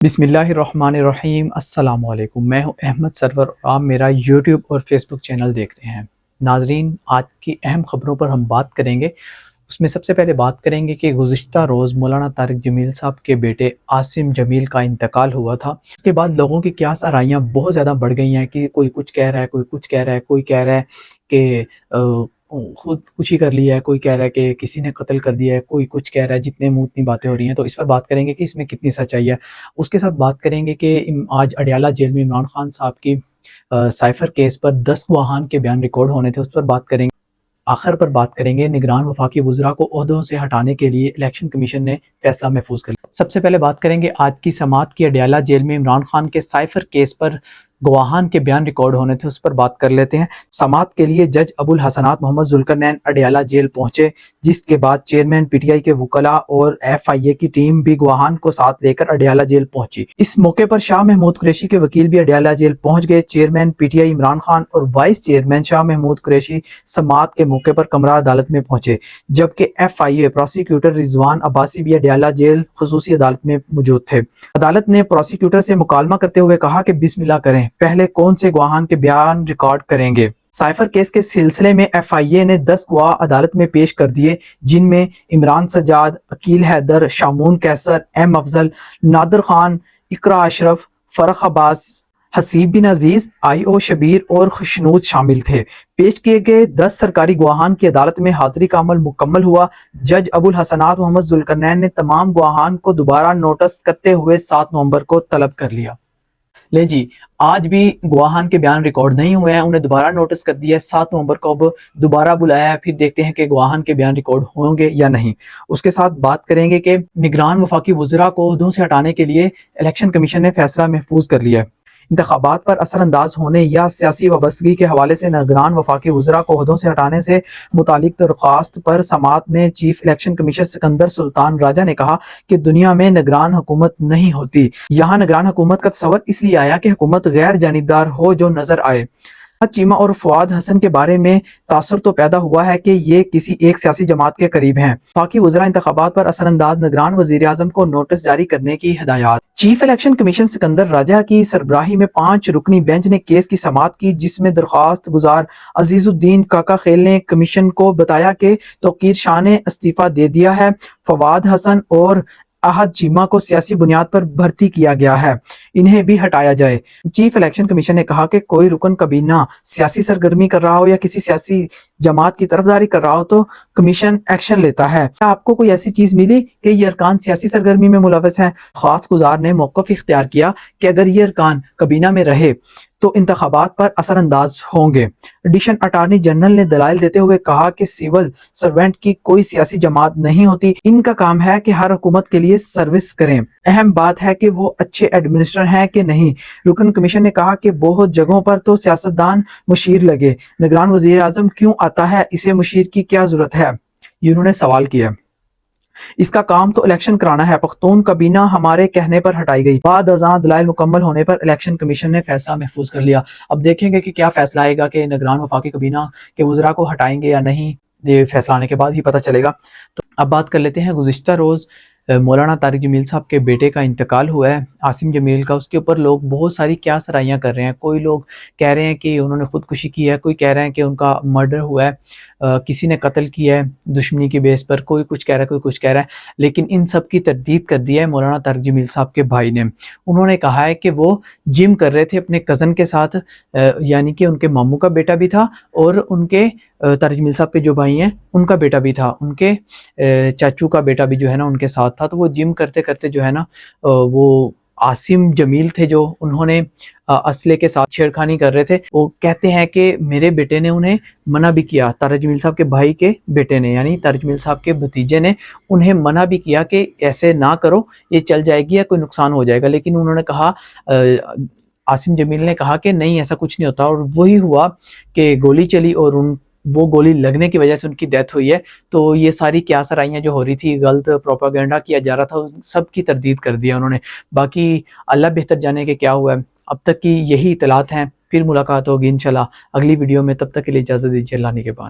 بسم اللہ الرحمن الرحیم۔ السلام علیکم، میں ہوں احمد سرور اور آپ میرا یوٹیوب اور فیس بک چینل دیکھ رہے ہیں۔ ناظرین، آج کی اہم خبروں پر ہم بات کریں گے۔ اس میں سب سے پہلے بات کریں گے کہ گزشتہ روز مولانا طارق جمیل صاحب کے بیٹے عاصم جمیل کا انتقال ہوا تھا۔ اس کے بعد لوگوں کی کیا سرائیاں بہت زیادہ بڑھ گئی ہیں کہ کوئی کچھ کہہ رہا ہے، کوئی کچھ کہہ رہا ہے، کوئی کہہ رہا ہے کہ خود کچھ ہی کر لیا ہے، کوئی کہہ رہا ہے کہ کسی نے قتل کر دیا ہے، کوئی کچھ کہہ رہا ہے، جتنے منہ اتنی باتیں ہو رہی ہیں۔ تو اس پر بات کریں گے کہ اس میں کتنی سچائی ہے۔ اس کے ساتھ بات کریں گے کہ آج اڈیالہ جیل میں عمران خان صاحب کی سائفر کیس پر 10 گواہان کے بیان ریکارڈ ہونے تھے، اس پر بات کریں گے۔ آخر پر بات کریں گے نگران وفاقی وزراء کو عہدوں سے ہٹانے کے لیے الیکشن کمیشن نے فیصلہ محفوظ کر لیا۔ سب سے پہلے بات کریں گے آج کی سماعت کی اڈیالہ جیل میں عمران خان کے سائفر کیس پر گواہان کے بیان ریکارڈ ہونے تھے، اس پر بات کر لیتے ہیں۔ سماعت کے لیے جج ابو الحسنات محمد ذوالقرنین اڈیالہ جیل پہنچے، جس کے بعد چیئرمین پی ٹی آئی کے وکلاء اور ایف آئی اے کی ٹیم بھی گواہان کو ساتھ لے کر اڈیالہ جیل پہنچی۔ اس موقع پر شاہ محمود قریشی کے وکیل بھی اڈیالہ جیل پہنچ گئے۔ Chairman P T I Imran Khan اور وائس چیئرمین شاہ محمود قریشی سماعت کے موقع پر کمرہ عدالت میں پہنچے، جبکہ ایف آئی اے پروسیکیوٹر رضوان عباسی بھی اڈیالہ جیل خصوصی عدالت میں موجود تھے۔ عدالت نے پروسیکیوٹر سے مکالمہ کرتے ہوئے کہا کہ بسم اللہ کریں، پہلے کون سے گواہان کے بیان ریکارڈ کریں گے۔ سائفر کیس کے سلسلے میں ایف آئی اے نے 10 گواہ عدالت میں پیش کر دیے، جن میں عمران سجاد، عقیل حیدر، شامون کیسر، ایم افضل، نادر خان، اقرا اشرف، فرخ عباس، حسیب بن عزیز، آئی او شبیر اور خشنود شامل تھے۔ پیش کیے گئے 10 سرکاری گواہان کی عدالت میں حاضری کا عمل مکمل ہوا۔ جج ابو الحسنات محمد ذوالقرنین نے تمام گواہان کو دوبارہ نوٹس کرتے ہوئے 7 نومبر کو طلب کر لیا۔ لیں جی، آج بھی گواہان کے بیان ریکارڈ نہیں ہوئے ہیں، انہیں دوبارہ نوٹس کر دیا ہے۔ 7 نومبر کو اب دوبارہ بلایا ہے، پھر دیکھتے ہیں کہ گواہان کے بیان ریکارڈ ہوں گے یا نہیں۔ اس کے ساتھ بات کریں گے کہ نگران وفاقی وزراء کو عہدوں سے ہٹانے کے لیے الیکشن کمیشن نے فیصلہ محفوظ کر لیا ہے۔ انتخابات پر اثر انداز ہونے یا سیاسی وابستگی کے حوالے سے نگران وفاقی وزراء کو عہدوں سے ہٹانے سے متعلق درخواست پر سماعت میں چیف الیکشن کمیشنر سکندر سلطان راجہ نے کہا کہ دنیا میں نگران حکومت نہیں ہوتی، یہاں نگران حکومت کا تصور اس لیے آیا کہ حکومت غیر جانبدار ہو جو نظر آئے۔ چیمہ اور فواد حسن کے بارے میں تاثر تو پیدا ہوا ہے کہ یہ کسی ایک سیاسی جماعت کے قریب ہیں۔ وفاقی وزراء انتخابات پر اثر انداز نگران وزیر اعظم کو نوٹس جاری کرنے کی ہدایات۔ چیف الیکشن کمیشن سکندر راجہ کی سربراہی میں 5 رکنی بینچ نے کیس کی سماعت کی، جس میں درخواست گزار عزیز الدین کاکا خیل نے کمیشن کو بتایا کہ توقیر شاہ نے استعفیٰ دے دیا ہے، فواد حسن اور احد چیمہ کو سیاسی بنیاد پر بھرتی کیا گیا ہے، انہیں بھی ہٹایا جائے۔ چیف الیکشن کمیشن نے کہا کہ کوئی رکن کابینہ سیاسی سرگرمی کر رہا ہو یا کسی سیاسی جماعت کی طرفداری کر رہا ہو تو کمیشن ایکشن لیتا ہے۔ کیا آپ کو کوئی ایسی چیز ملی کہ یہ ارکان سیاسی سرگرمی میں ملوث ہیں؟ خاص گزار نے موقف اختیار کیا کہ اگر یہ ارکان کابینہ میں رہے تو انتخابات پر اثر انداز ہوں گے۔ ایڈیشن اٹارنی جنرل نے دلائل دیتے ہوئے کہا کہ سول سرونٹ کی کوئی سیاسی جماعت نہیں ہوتی، ان کا کام ہے کہ ہر حکومت کے لیے سروس کریں، اہم بات ہے کہ وہ اچھے ایڈمنسٹریٹر ہیں کہ نہیں۔ رکن کمیشن نے کہا کہ بہت جگہوں پر تو سیاستدان مشیر لگے، نگران وزیر اعظم کیوں آتا ہے، اسے مشیر کی کیا ضرورت ہے، یہ انہوں نے سوال کیا۔ اس کا کام تو الیکشن کرانا ہے۔ پختون کابینہ ہمارے کہنے پر ہٹائی گئی، بعد ازاں دلائل مکمل ہونے پر الیکشن کمیشن نے فیصلہ محفوظ کر لیا۔ اب دیکھیں گے کہ کیا فیصلہ آئے گا کہ نگران وفاقی کابینہ کے وزراء کو ہٹائیں گے یا نہیں، یہ فیصلہ آنے کے بعد ہی پتہ چلے گا۔ تو اب بات کر لیتے ہیں گزشتہ روز مولانا طارق جمیل صاحب کے بیٹے کا انتقال ہوا ہے، عاصم جمیل کا۔ اس کے اوپر لوگ بہت ساری کیا سرائیاں کر رہے ہیں۔ کوئی لوگ کہہ رہے ہیں کہ انہوں نے خودکشی کی ہے، کوئی کہہ رہے ہیں کہ ان کا مرڈر ہوا ہے، کسی نے قتل کیا ہے دشمنی کے بیس پر، کوئی کچھ کہہ رہا ہے، کوئی کچھ کہہ رہا ہے۔ لیکن ان سب کی تردید کر دی ہے مولانا طارق جمیل صاحب کے بھائی نے۔ انہوں نے کہا ہے کہ وہ جم کر رہے تھے اپنے کزن کے ساتھ، یعنی کہ ان کے ماموں کا بیٹا بھی تھا اور ان کے طارق جمیل صاحب کے جو بھائی ہیں ان کا بیٹا بھی تھا، ان کے چاچو کا بیٹا بھی جو ہے نا ان کے ساتھ تھا۔ تو وہ جم کرتے کرتے جو ہے نا وہ عاصم جمیل تھے جو انہوں نے اسلحے کے ساتھ چھیڑخانی کر رہے تھے۔ وہ کہتے ہیں کہ میرے بیٹے نے انہیں منع بھی کیا، طارق جمیل صاحب کے بھائی کے بیٹے نے، یعنی طارق جمیل صاحب کے بھتیجے نے انہیں منع بھی کیا کہ ایسے نہ کرو، یہ چل جائے گی یا کوئی نقصان ہو جائے گا۔ لیکن انہوں نے کہا، عاصم جمیل نے کہا کہ نہیں ایسا کچھ نہیں ہوتا، اور وہی ہوا کہ گولی چلی اور وہ گولی لگنے کی وجہ سے ان کی ڈیتھ ہوئی ہے۔ تو یہ ساری کیا سرائیاں جو ہو رہی تھی، غلط پروپیگنڈا کیا جا رہا تھا، سب کی تردید کر دیا انہوں نے۔ باقی اللہ بہتر جانے کہ کیا ہوا ہے۔ اب تک کی یہی اطلاعات ہیں، پھر ملاقات ہوگی انشاءاللہ اگلی ویڈیو میں، تب تک کے لیے اجازت دیجیے، اللہ نگہبان۔